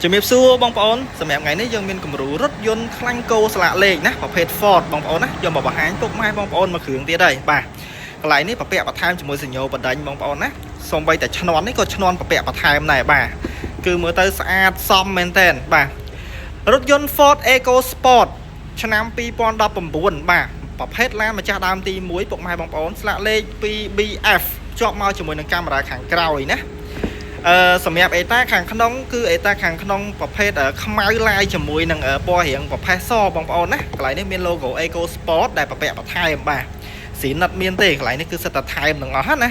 ជំរាបសួរបងប្អូនសម្រាប់ថ្ងៃនេះយើងមានគំរូរថយន្តខ្លាញ់គោស្លាកលេខណាប្រភេទ Ford បងប្អូនណាយកមកបង្ហាញពុកម៉ែបងប្អូនមកគ្រឿងទៀតហើយបាទកន្លែងនេះប្រពាក់បន្ថែមជាមួយសញ្ញោបដិញបងប្អូនណាសូម្បីតែឈ្នន់នេះក៏ឈ្នន់ប្រពាក់បន្ថែមដែរបាទគឺមើលទៅស្អាតសមមែនតើបាទរថយន្ត Ford Eco Sport ឆ្នាំ2019បាទប្រភេទឡានម្ចាស់ដើមទី1ពុកម៉ែបងប្អូនស្លាកលេខ 2BF ជាប់មកជាមួយនឹងកាមេរ៉ាខាងក្រោយណាសម្រាប់អេតាខាងក្នុងគឺអេតាខាងក្នុងប្រភេទខ្មៅឡាយជាមួយនឹងពណ៌រៀងប្រផេះសបងប្អូនណាកន្លែងនេះមាន logo Eco Sport ដែលប្រពាក់បន្ថែមបាទស៊ីនអត់មានទេកន្លែងនេះគឺសិតតែថែមទាំងអស់ណា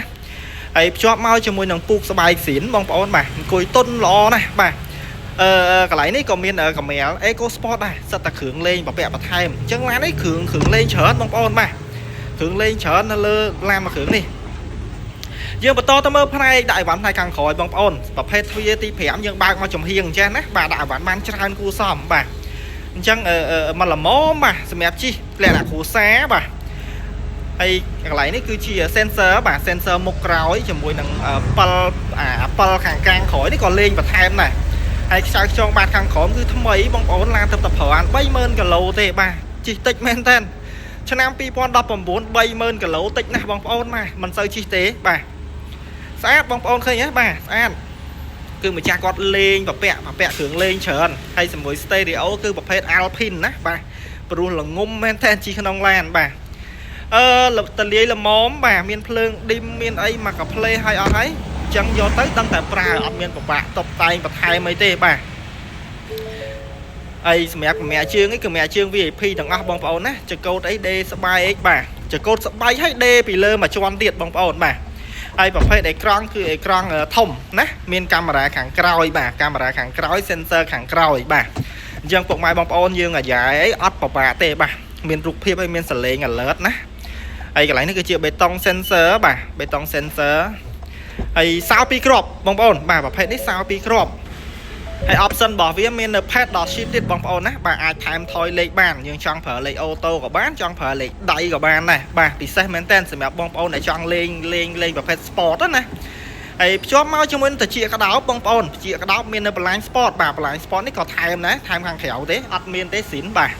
ហើយភ្ជាប់មកជាមួយនឹងពូកស្បែកស៊ីនបងប្អូនបាទអង្គុយទុនល្អណាស់បាទកន្លែងនេះក៏មានកាមែល Eco Sport ដែរសិតតែគ្រឿងលេងប្រពាក់បន្ថែមអញ្ចឹងឡាននេះគ្រឿងលេងច្រើនបងប្អូនបាទគ្រឿងលេងច្រើននៅលើឡានមួយគ្រឿងនេះយើងបន្តទៅមើលផ្នែកដាក់អីវ៉ាន់ផ្នែកខាងក្រោយបងប្អូនប្រភេទទ្វារទី5យើងបើកមកចំហៀងអញ្ចឹងណាបាទដាក់អីវ៉ាន់បានច្រើនគួរសមបាទអញ្ចឹងមកល្មមបាទសម្រាប់ជិះលក្ខណៈគ្រួសារបាទហើយកន្លែងនេះគឺជា sensor បាទ sensor មុខក្រោយជាមួយនឹង7ខាងក្រោយនេះក៏លេងបន្ថែមដែរហើយខ្សែខ្យងបាតខាងក្រោមគឺថ្មីបងប្អូនឡានទៅប្រើបាន 30000 គីឡូទេបាទជិះតិចមែនតើឆ្នាំ2019 30000 គីឡូតិចណាស់បងប្អូនបាទមិនសូវជិះទេបាទស្អាតបងប្អូនឃើញទេបាទស្អាតគឺម្ចាស់គាត់លេងប្រពាក់គ្រឿងលេងច្រើនហើយជាមួយ stereo គឺប្រភេទ Alpine ណាបាទព្រោះល្ងំមែនតើជិះក្នុងឡានបាទតលាយល្មមបាទមានភ្លើងឌីមមានអីមកកាផ្លេឲ្យអត់ហើយអញ្ចឹងយកទៅដឹងតែប្រើអត់មានពិបាកតុបតែងបន្ថែមអីទេបាទអីសម្រាប់កម្រាជើងនេះកម្រាជើង VIP ទាំងអស់បងប្អូនណាចកោតអីដេស្បាយអីបាទចកោតស្បាយឲ្យដេពីលើមួយជាន់ទៀតបងប្អូនបាទហើយប្រភេទអេក្រង់គឺអេក្រង់ធំណាមានកាមេរ៉ាខាងក្រោយបាទកាមេរ៉ាខាងក្រោយ sensor ខាងក្រោយបាទអញ្ចឹងពុកម៉ែបងប្អូនយើងអាយ៉ែអីអត់ពិបាកទេបាទមានរូបភាពហើយមានសលេង alert ណាហើយកន្លែងនេះគឺជាបេតុង sensor បាទបេតុង sensor ហើយសោ2គ្រាប់បងប្អូនបាទប្រភេទនេះសោ2គ្រាប់ហើយ option របស់វាមាននៅ pad dot sheet ទៀតបងប្អូនណាបាទអាចថែមថយលេខបានយើងចង់ប្រើលេខអូតូក៏បានចង់ប្រើលេខដៃក៏បានដែរបាទពិសេសមែនតើសម្រាប់បងប្អូនដែលចង់លេងប្រភេទ sport ណាហើយភ្ជាប់មកជាមួយនឹងត្រចៀកក្តោបបងប្អូនត្រចៀកក្តោបមាននៅបន្លាញ sport បាទបន្លាញ sport នេះក៏ថែមដែរថែមខាងក្រៅទេអត់មានទេស៊ីនបាទ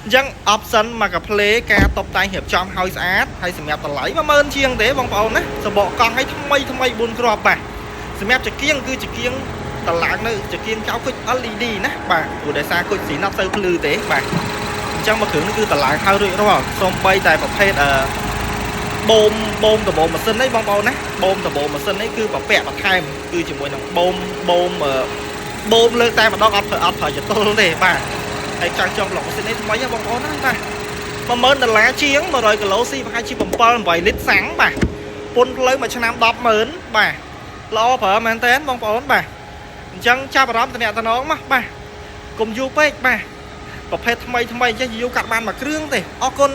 អញ្ចឹង option មកកាផ្លេការតុបតែងរៀបចំឲ្យស្អាតហើយសម្រាប់តម្លៃ10000ជាងទេបងប្អូនណាសបកកង់ឲ្យថ្មី4គ្រាប់បាទសម្រាប់ចង្គៀងគឺចង្គៀងតឡើងនៅចង្គៀងចៅគុជ LED ណាបាទព្រោះដោយសារគុជស៊ីនអត់ទៅភ្លឺទេបាទអញ្ចឹងមកគ្រឿងនេះគឺតឡើងហើយរួចរាល់សូម្បីតែប្រភេទបូមដបូមម៉ាស៊ីននេះបងប្អូនណាបូមដបូមម៉ាស៊ីននេះគឺប្រពាក់បន្ថែមគឺជាមួយនឹងបូមលើកតែម្ដងអត់ប្រើចតុលទេបាទហើយចង់ចង់ប្លុកម៉ាស៊ីននេះថ្មីហ៎បងប្អូនណាបាទ$10000ជាង100គីឡូស៊ីប្រហែលជា7-8លីត្រសាំងបាទពុនផ្លូវមួយឆ្នាំ100000បាទល្អប្រើមែនតើបងប្អូនបាទអញ្ចឹងចាប់អារម្មណ៍តំណមកបាទកុំយូរពេកបាទប្រភេទថ្មីចេះយូរកាត់បានមួយគ្រឿងទេអរគុណ